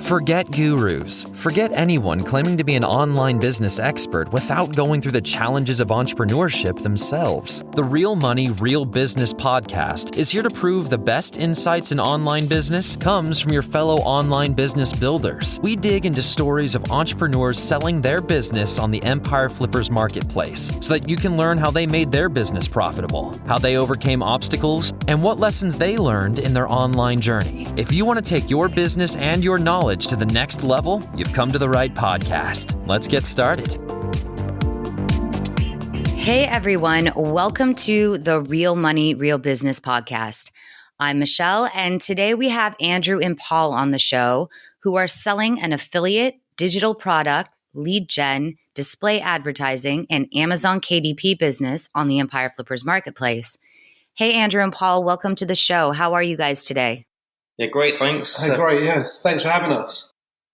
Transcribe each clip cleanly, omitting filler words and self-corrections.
Forget gurus. Forget anyone claiming to be an online business expert without going through the challenges of entrepreneurship themselves. The Real Money, Real Business podcast is here to prove the best insights in online business comes from your fellow online business builders. We dig into stories of entrepreneurs selling their business on the Empire Flippers marketplace so that you can learn how they made their business profitable, how they overcame obstacles, and what lessons they learned in their online journey. If you want to take your business and your knowledge to the next level, you've come to the right podcast. Let's get started. Hey everyone, welcome to the Real Money, Real Business podcast. I'm Michelle, and today we have Andrew and Paul on the show who are selling an affiliate, digital product, lead gen, display advertising, and Amazon KDP business on the Empire Flippers marketplace. Hey Andrew and Paul, welcome to the show. How are you guys today? Yeah, great, thanks. Hey, great, yeah. Thanks for having us.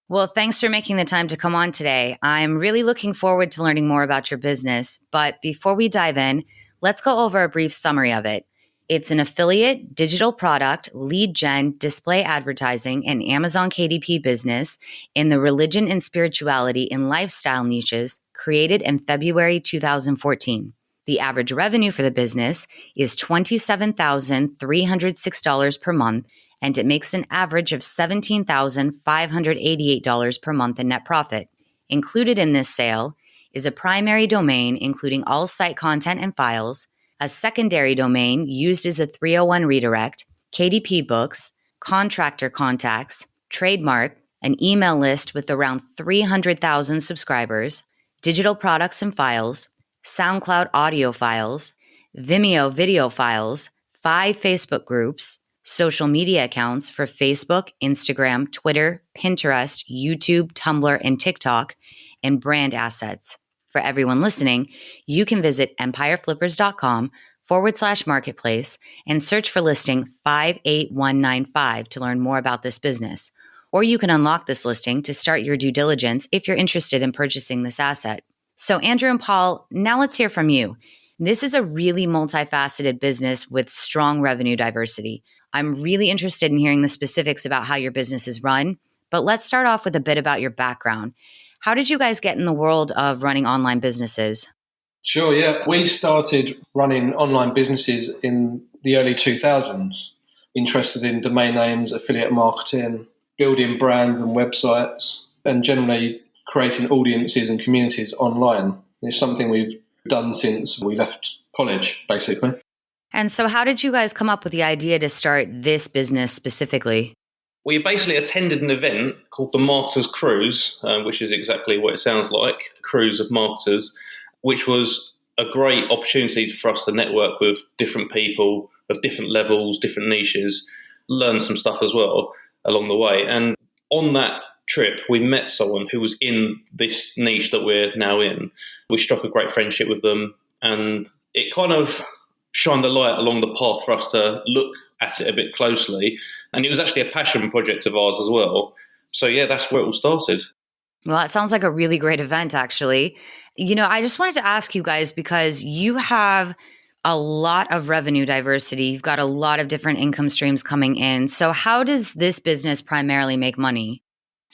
Well, thanks for making the time to come on today. I'm really looking forward to learning more about your business. But before we dive in, let's go over a brief summary of it. It's an affiliate, digital product, lead gen, display advertising, and Amazon KDP business in the religion and spirituality and lifestyle niches created in February 2014. The average revenue for the business is $27,306 per month, and it makes an average of $17,588 per month in net profit. Included in this sale is a primary domain including all site content and files, a secondary domain used as a 301 redirect, KDP books, contractor contacts, trademark, an email list with around 300,000 subscribers, digital products and files, SoundCloud audio files, Vimeo video files, 5 Facebook groups, social media accounts for Facebook, Instagram, Twitter, Pinterest, YouTube, Tumblr, and TikTok, and brand assets. For everyone listening, you can visit empireflippers.com/marketplace and search for listing 58195 to learn more about this business. Or you can unlock this listing to start your due diligence if you're interested in purchasing this asset. So Andrew and Paul, now let's hear from you. This is a really multifaceted business with strong revenue diversity. I'm really interested in hearing the specifics about how your business is run, but let's start off with a bit about your background. How did you guys get in the world of running online businesses? Sure, yeah. We started running online businesses in the early 2000s, interested in domain names, affiliate marketing, building brand and websites, and generally creating audiences and communities online. It's something we've done since we left college, basically. And so how did you guys come up with the idea to start this business specifically? We basically attended an event called the Marketers Cruise, which is exactly what it sounds like, Cruise of Marketers, which was a great opportunity for us to network with different people of different levels, different niches, learn some stuff as well along the way. And on that trip, we met someone who was in this niche that we're now in. We struck a great friendship with them, and it kind of shined the light along the path for us to look at it a bit closely. And it was actually a passion project of ours as well. So yeah, that's where it all started. Well, it sounds like a really great event, actually. You know, I just wanted to ask you guys, because you have a lot of revenue diversity. You've got a lot of different income streams coming in. So how does this business primarily make money?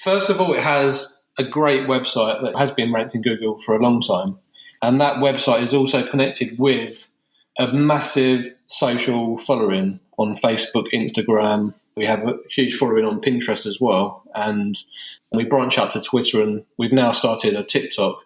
First of all, it has a great website that has been ranked in Google for a long time. And that website is also connected with a massive social following on Facebook, Instagram. We have a huge following on Pinterest as well. And we branch out to Twitter, and we've now started a TikTok.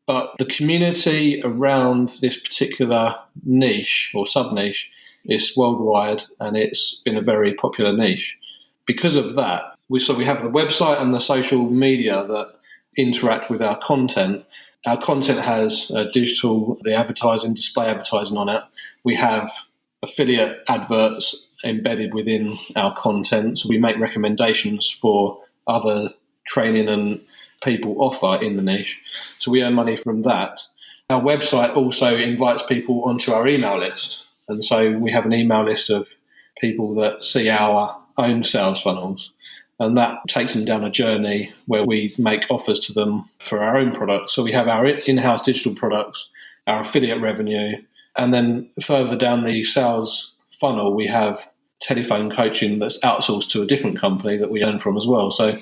But the community around this particular niche or sub-niche is worldwide, and it's been a very popular niche. Because of that, we have the website and the social media that interact with our content. Our content has the advertising, display advertising on it. We have affiliate adverts embedded within our content. So we make recommendations for other training and people offer in the niche. So we earn money from that. Our website also invites people onto our email list. And so we have an email list of people that see our own sales funnels. And that takes them down a journey where we make offers to them for our own products. So we have our in-house digital products, our affiliate revenue, and then further down the sales funnel, we have telephone coaching that's outsourced to a different company that we earn from as well. So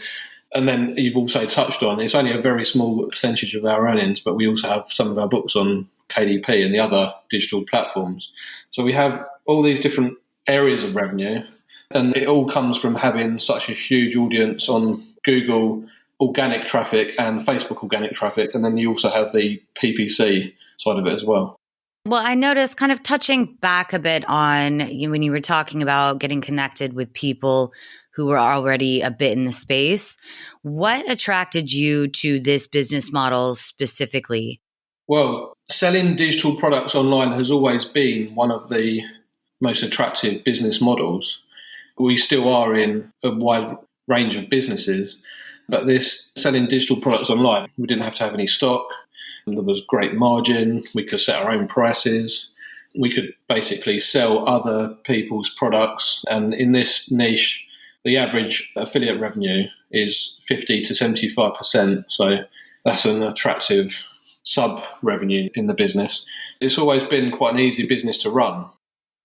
And then you've also touched on, it's only a very small percentage of our earnings, but we also have some of our books on KDP and the other digital platforms. So we have all these different areas of revenue, and it all comes from having such a huge audience on Google organic traffic and Facebook organic traffic. And then you also have the PPC side of it as well. Well, I noticed, kind of touching back a bit on when you were talking about getting connected with people who were already a bit in the space, what attracted you to this business model specifically? Well, selling digital products online has always been one of the most attractive business models. We still are in a wide range of businesses, but this selling digital products online, we didn't have to have any stock. There was great margin. We could set our own prices. We could basically sell other people's products. And in this niche, the average affiliate revenue is 50 to 75%. So that's an attractive sub-revenue in the business. It's always been quite an easy business to run.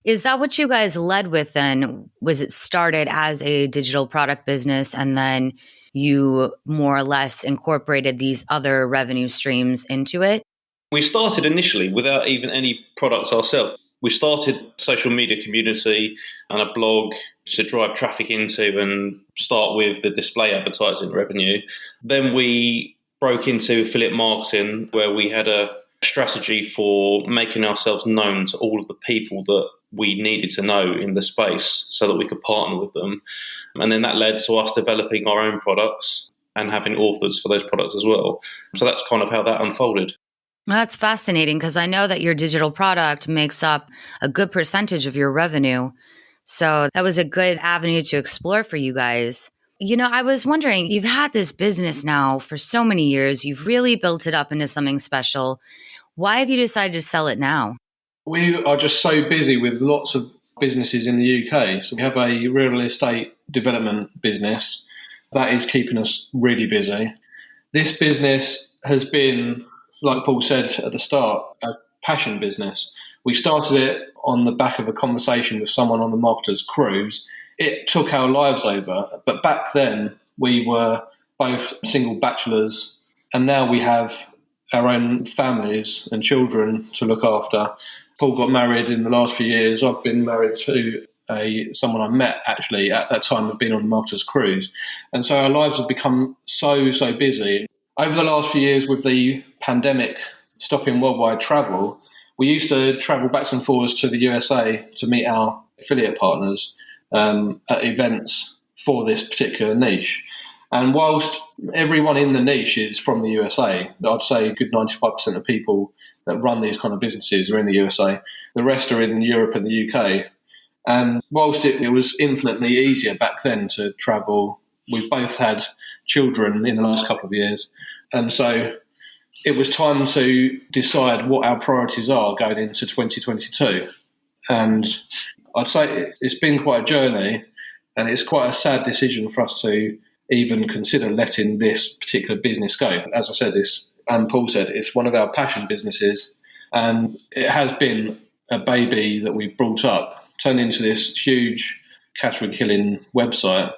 Is that what you guys led with then? Was it started as a digital product business and then you more or less incorporated these other revenue streams into it? We started initially without even any products ourselves. We started social media community and a blog to drive traffic into and start with the display advertising revenue. Then we broke into affiliate marketing, where we had a strategy for making ourselves known to all of the people that we needed to know in the space so that we could partner with them. And then that led to us developing our own products and having authors for those products as well. So that's kind of how that unfolded. That's fascinating, because I know that your digital product makes up a good percentage of your revenue. So that was a good avenue to explore for you guys. I was wondering, you've had this business now for so many years. You've really built it up into something special. Why have you decided to sell it now? We are just so busy with lots of businesses in the UK. So we have a real estate development business that is keeping us really busy. This business has been, like Paul said at the start, a passion business. We started it on the back of a conversation with someone on the marketer's cruise. It took our lives over, but back then we were both single bachelors, and now we have our own families and children to look after. Paul got married in the last few years. I've been married to someone I met actually at that time of being on the marketer's cruise. And so our lives have become so busy. Over the last few years, with the pandemic stopping worldwide travel, we used to travel back and forwards to the USA to meet our affiliate partners at events for this particular niche. And whilst everyone in the niche is from the USA, I'd say a good 95% of people that run these kind of businesses are in the USA. The rest are in Europe and the UK. And whilst it was infinitely easier back then to travel, we've both had children in the last couple of years. And so it was time to decide what our priorities are going into 2022. And I'd say it's been quite a journey, and it's quite a sad decision for us to even consider letting this particular business go. As I said, and Paul said, it's one of our passion businesses, and it has been a baby that we brought up, turned into this huge category-killing website,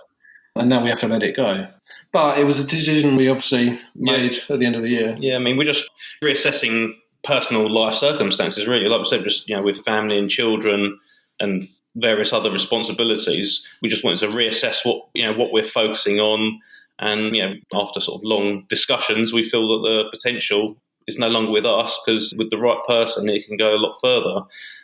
and now we have to let it go. But it was a decision we obviously made at the end of the year. Yeah, I mean, we're just reassessing personal life circumstances, really. Like I said, just with family and children and various other responsibilities, we just wanted to reassess what we're focusing on. And after sort of long discussions, we feel that the potential is no longer with us, because with the right person, it can go a lot further.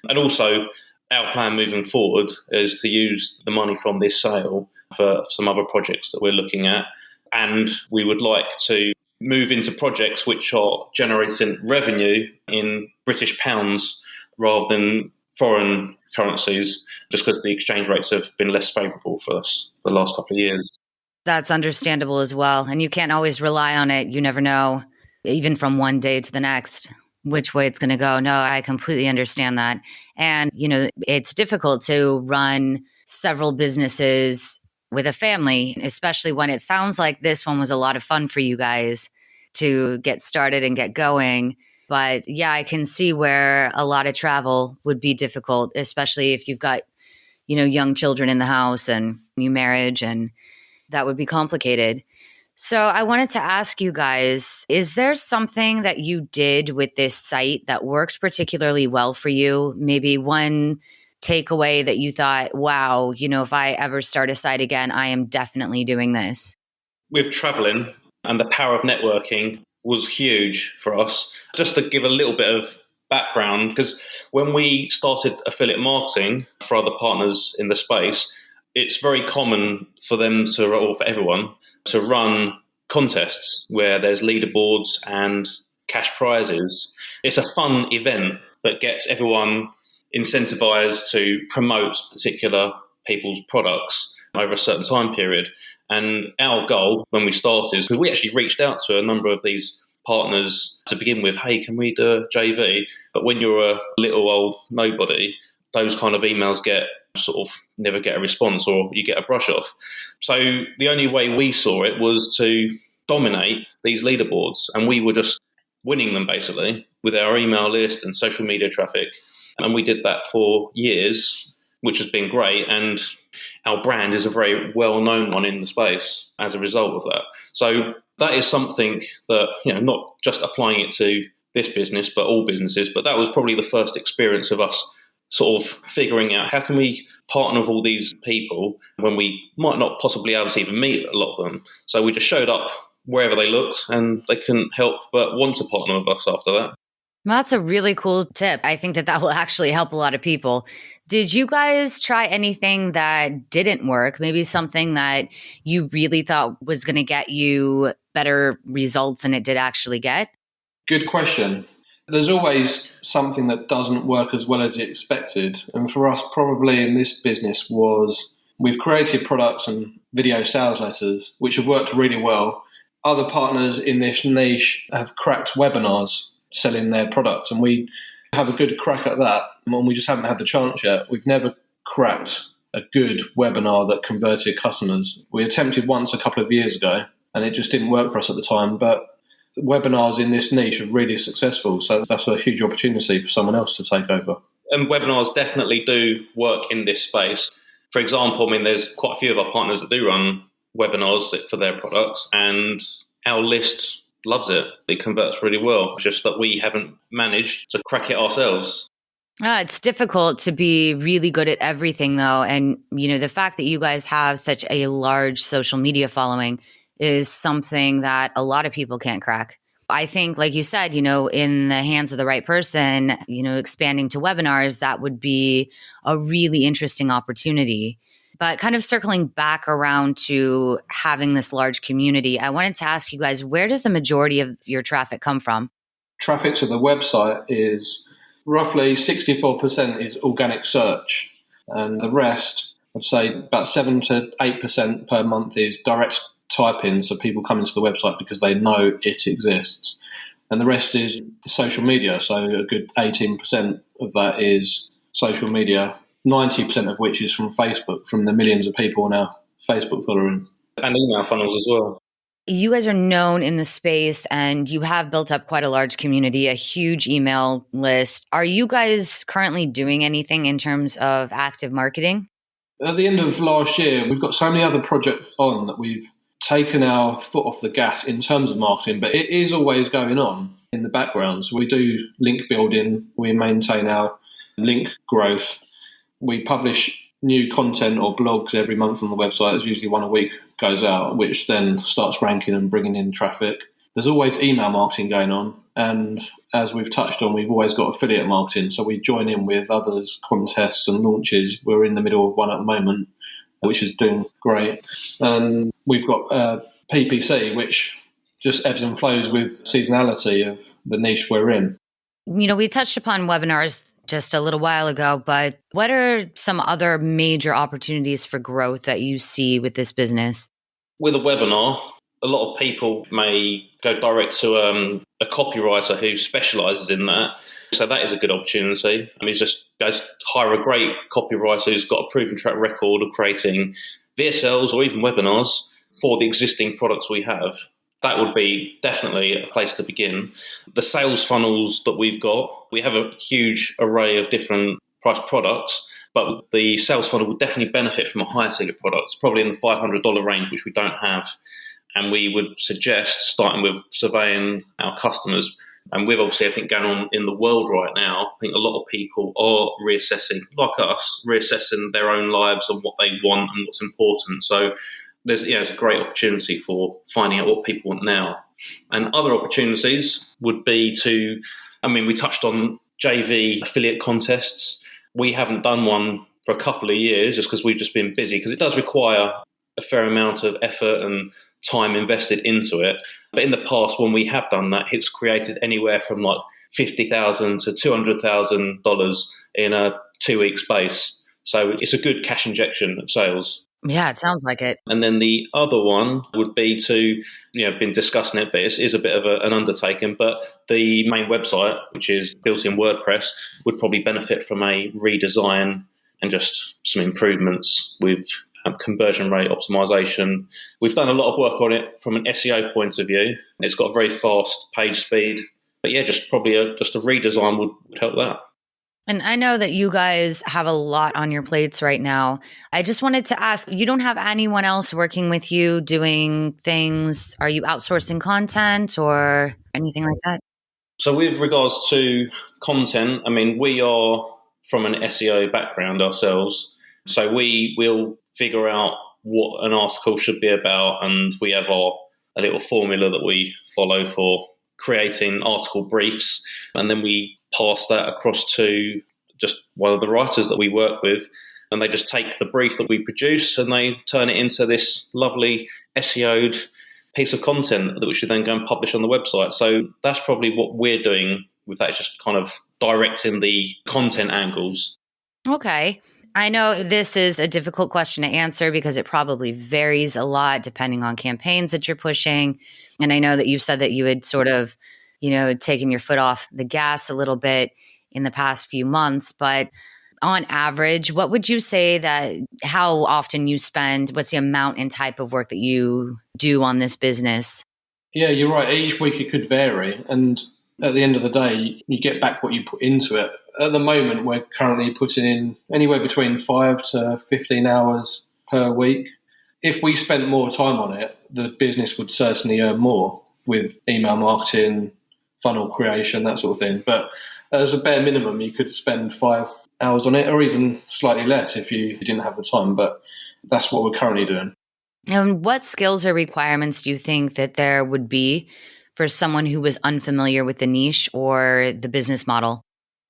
And also, our plan moving forward is to use the money from this sale for some other projects that we're looking at. And we would like to move into projects which are generating revenue in British pounds rather than foreign currencies, just because the exchange rates have been less favourable for us the last couple of years. That's understandable as well. And you can't always rely on it. You never know, even from one day to the next, which way it's going to go. No, I completely understand that. And, it's difficult to run several businesses with a family, especially when it sounds like this one was a lot of fun for you guys to get started and get going. But yeah, I can see where a lot of travel would be difficult, especially if you've got, young children in the house and new marriage, and that would be complicated. So I wanted to ask you guys, is there something that you did with this site that worked particularly well for you? Maybe one takeaway that you thought, wow, if I ever start a site again, I am definitely doing this. With traveling and the power of networking was huge for us. Just to give a little bit of background, because when we started affiliate marketing for other partners in the space, it's very common for them to, or for everyone, to run contests where there's leaderboards and cash prizes. It's a fun event that gets everyone incentivized to promote particular people's products over a certain time period. And our goal when we started, because we actually reached out to a number of these partners to begin with, hey, can we do a JV? But when you're a little old nobody, those kind of emails never get a response, or you get a brush off. So the only way we saw it was to dominate these leaderboards, and we were just winning them basically with our email list and social media traffic. And we did that for years, which has been great. And our brand is a very well-known one in the space as a result of that. So that is something that, not just applying it to this business, but all businesses. But that was probably the first experience of us sort of figuring out how can we partner with all these people when we might not possibly able to even meet a lot of them. So we just showed up wherever they looked, and they couldn't help but want to partner with us after that. That's a really cool tip. I think that will actually help a lot of people. Did you guys try anything that didn't work? Maybe something that you really thought was going to get you better results and it did actually get? Good question. There's always something that doesn't work as well as you expected. And for us, probably in this business was we've created products and video sales letters, which have worked really well. Other partners in this niche have cracked webinars selling their products, and we have a good crack at that, and we just haven't had the chance yet. We've never cracked a good webinar that converted customers. We attempted once a couple of years ago, and it just didn't work for us at the time, but webinars in this niche are really successful, so that's a huge opportunity for someone else to take over. And webinars definitely do work in this space. For example, there's quite a few of our partners that do run webinars for their products, and our list loves it. It converts really well. It's just that we haven't managed to crack it ourselves. It's difficult to be really good at everything, though. And, the fact that you guys have such a large social media following is something that a lot of people can't crack. I think, like you said, in the hands of the right person, expanding to webinars, that would be a really interesting opportunity. But kind of circling back around to having this large community, I wanted to ask you guys, where does the majority of your traffic come from? Traffic to the website is roughly 64% is organic search. And the rest, I'd say about 7 to 8% per month is direct type-in. So people come into the website because they know it exists. And the rest is social media. So a good 18% of that is social media. 90% of which is from Facebook, from the millions of people on our Facebook following. And email funnels as well. You guys are known in the space and you have built up quite a large community, a huge email list. Are you guys currently doing anything in terms of active marketing? At the end of last year, we've got so many other projects on that we've taken our foot off the gas in terms of marketing, but it is always going on in the background. So we do link building, we maintain our link growth. We publish new content or blogs every month on the website. It's usually one a week goes out, which then starts ranking and bringing in traffic. There's always email marketing going on. And as we've touched on, we've always got affiliate marketing. So we join in with others' contests and launches. We're in the middle of one at the moment, which is doing great. And we've got PPC, which just ebbs and flows with seasonality of the niche we're in. We touched upon webinars just a little while ago, but what are some other major opportunities for growth that you see with this business? With a webinar, a lot of people may go direct to a copywriter who specialises in that. So that is a good opportunity. It's just goes hire a great copywriter who's got a proven track record of creating VSLs or even webinars for the existing products we have. That would be definitely a place to begin. The sales funnels that we've got, we have a huge array of different price products, but the sales funnel would definitely benefit from a higher ticket product, probably in the $500 range, which we don't have. And we would suggest starting with surveying our customers. And with obviously everything going on in the world right now, I think a lot of people are reassessing, like us, reassessing their own lives and what they want and what's important. So it's a great opportunity for finding out what people want now. And other opportunities would be we touched on JV affiliate contests. We haven't done one for a couple of years just because we've just been busy, because it does require a fair amount of effort and time invested into it. But in the past, when we have done that, it's created anywhere from like $50,000 to $200,000 in a 2-week space. So it's a good cash injection of sales. Yeah, it sounds like it. And then the other one would be to, been discussing it, but it is a bit of an undertaking. But the main website, which is built in WordPress, would probably benefit from a redesign and just some improvements with conversion rate optimization. We've done a lot of work on it from an SEO point of view. It's got a very fast page speed. But yeah, just probably a redesign would help that. And I know that you guys have a lot on your plates right now. I just wanted to ask, you don't have anyone else working with you doing things? Are you outsourcing content or anything like that? So with regards to content, we are from an SEO background ourselves. So we will figure out what an article should be about, and we have a little formula that we follow for creating article briefs, and then we pass that across to just one of the writers that we work with, and they just take the brief that we produce and they turn it into this lovely SEO'd piece of content that we should then go and publish on the website. So that's probably what we're doing with that, just kind of directing the content angles. Okay. I know this is a difficult question to answer because it probably varies a lot depending on campaigns that you're pushing. And I know that you said that you had sort of, taken your foot off the gas a little bit in the past few months. But on average, what would you say that how often you spend, what's the amount and type of work that you do on this business? Yeah, you're right. Each week it could vary. And at the end of the day, you get back what you put into it. At the moment, we're currently putting in anywhere between 5 to 15 hours per week. If we spent more time on it, the business would certainly earn more with email marketing, funnel creation, that sort of thing. But as a bare minimum, you could spend 5 hours on it, or even slightly less if you didn't have the time. But that's what we're currently doing. And what skills or requirements do you think that there would be for someone who was unfamiliar with the niche or the business model?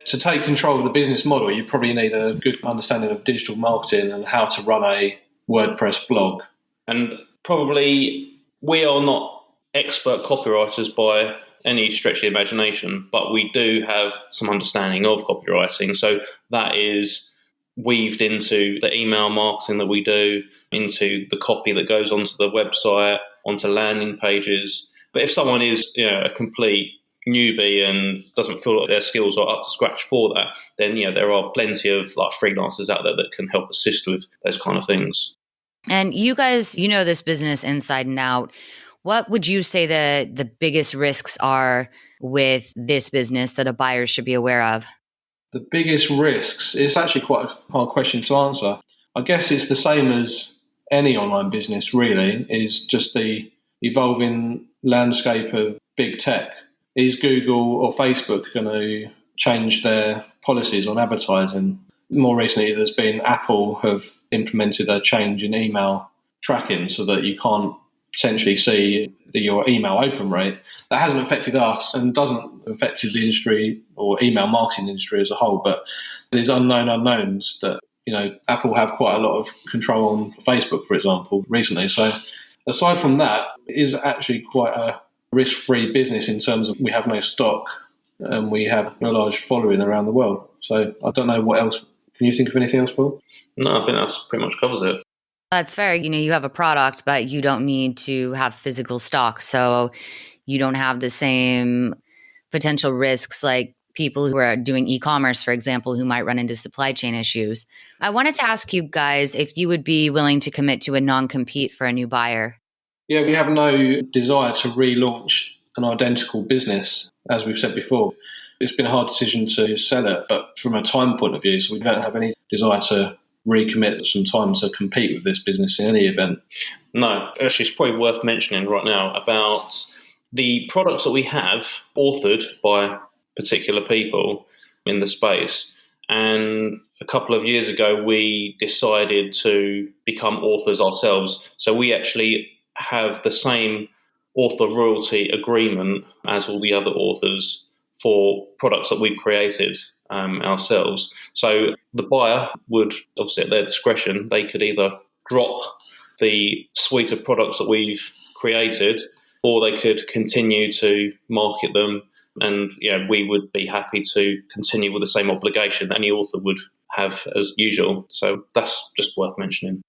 To take control of the business model, you probably need a good understanding of digital marketing and how to run a WordPress blog. And probably we are not expert copywriters by any stretch of the imagination, but we do have some understanding of copywriting. So that is weaved into the email marketing that we do, into the copy that goes onto the website, onto landing pages. But if someone is a complete newbie and doesn't feel like their skills are up to scratch for that, then there are plenty of freelancers out there that can help assist with those kind of things. And you guys, this business inside and out. What would you say the biggest risks are with this business that a buyer should be aware of? The biggest risks, it's actually quite a hard question to answer. I guess it's the same as any online business, really, is just the evolving landscape of big tech. Is Google or Facebook going to change their policies on advertising? More recently, there's been Apple have implemented a change in email tracking so that you can't potentially see your email open rate. That hasn't affected us and doesn't affect the industry or email marketing industry as a whole, but there's unknown unknowns that, Apple have quite a lot of control on Facebook, for example, recently. So aside from that, it is actually quite a risk-free business in terms of we have no stock and we have a large following around the world. So I don't know what else. Can you think of anything else, Paul? No, I think that pretty much covers it. That's fair. You have a product, but you don't need to have physical stock. So you don't have the same potential risks like people who are doing e-commerce, for example, who might run into supply chain issues. I wanted to ask you guys if you would be willing to commit to a non-compete for a new buyer. Yeah, we have no desire to relaunch an identical business, as we've said before. It's been a hard decision to sell it, but from a time point of view, so we don't have any desire to recommit some time to compete with this business in any event. No, actually, it's probably worth mentioning right now about the products that we have authored by particular people in the space. And a couple of years ago, we decided to become authors ourselves. So we actually have the same author royalty agreement as all the other authors for products that we've created ourselves. So the buyer would, obviously at their discretion, they could either drop the suite of products that we've created, or they could continue to market them. And we would be happy to continue with the same obligation that any author would have as usual. So that's just worth mentioning.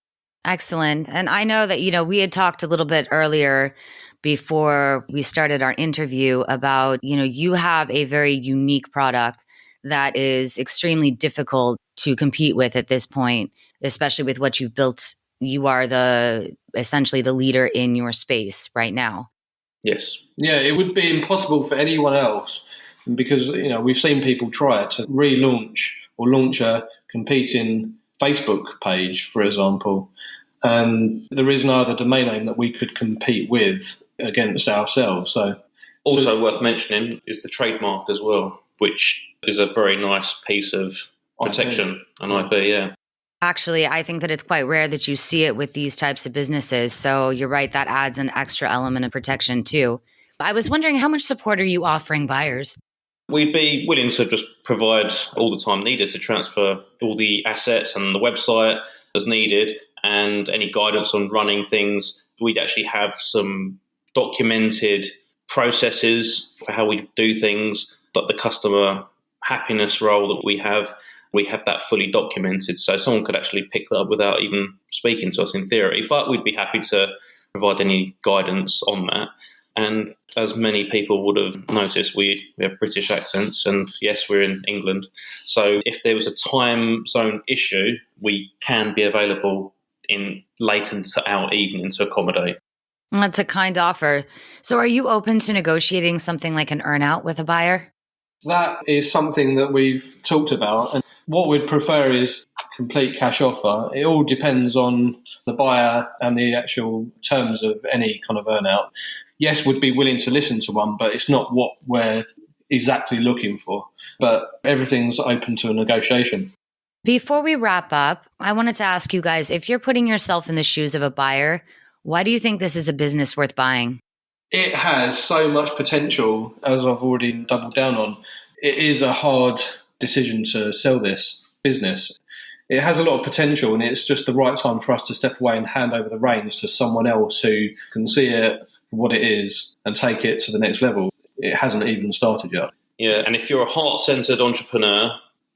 Excellent. And I know that, we had talked a little bit earlier before we started our interview about, you have a very unique product that is extremely difficult to compete with at this point, especially with what you've built. You are essentially the leader in your space right now. Yes. Yeah, it would be impossible for anyone else because, we've seen people try to relaunch or launch a competing Facebook page, for example, and there is no other domain name that we could compete with against ourselves. So worth mentioning is the trademark as well, which is a very nice piece of protection and IP, yeah. Actually, I think that it's quite rare that you see it with these types of businesses. So you're right, that adds an extra element of protection too. I was wondering, how much support are you offering buyers? We'd be willing to just provide all the time needed to transfer all the assets and the website as needed, and any guidance on running things. We'd actually have some documented processes for how we do things, like the customer happiness role that we have that fully documented. So someone could actually pick that up without even speaking to us in theory, but we'd be happy to provide any guidance on that. And as many people would have noticed, we have British accents, and yes, we're in England. So if there was a time zone issue, we can be available in late into our evening to accommodate. That's a kind offer. So are you open to negotiating something like an earnout with a buyer? That is something that we've talked about. And what we'd prefer is complete cash offer. It all depends on the buyer and the actual terms of any kind of earnout. Yes, we'd be willing to listen to one, but it's not what we're exactly looking for. But everything's open to a negotiation. Before we wrap up, I wanted to ask you guys, if you're putting yourself in the shoes of a buyer, why do you think this is a business worth buying? It has so much potential, as I've already doubled down on. It is a hard decision to sell this business. It has a lot of potential, and it's just the right time for us to step away and hand over the reins to someone else who can see it for what it is and take it to the next level. It hasn't even started yet. Yeah, and if you're a heart-centered entrepreneur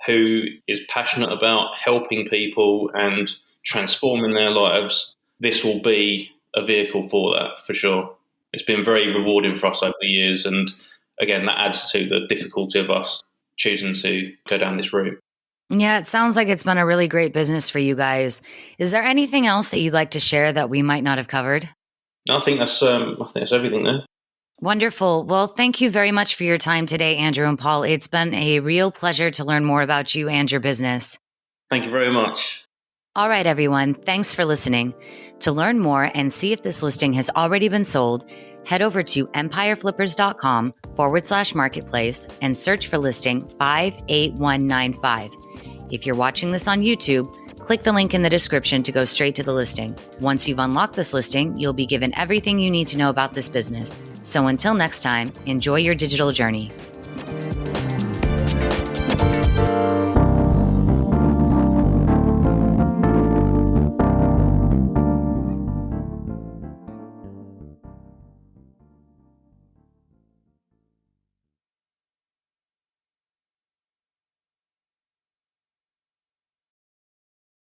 who is passionate about helping people and transforming their lives, this will be a vehicle for that, for sure. It's been very rewarding for us over the years, and again, that adds to the difficulty of us choosing to go down this route. Yeah, it sounds like it's been a really great business for you guys. Is there anything else that you'd like to share that we might not have covered? I think that's everything there. Wonderful. Well, thank you very much for your time today, Andrew and Paul. It's been a real pleasure to learn more about you and your business. Thank you very much. All right, everyone. Thanks for listening. To learn more and see if this listing has already been sold, head over to empireflippers.com/marketplace and search for listing 58195. If you're watching this on YouTube, click the link in the description to go straight to the listing. Once you've unlocked this listing, you'll be given everything you need to know about this business. So until next time, enjoy your digital journey.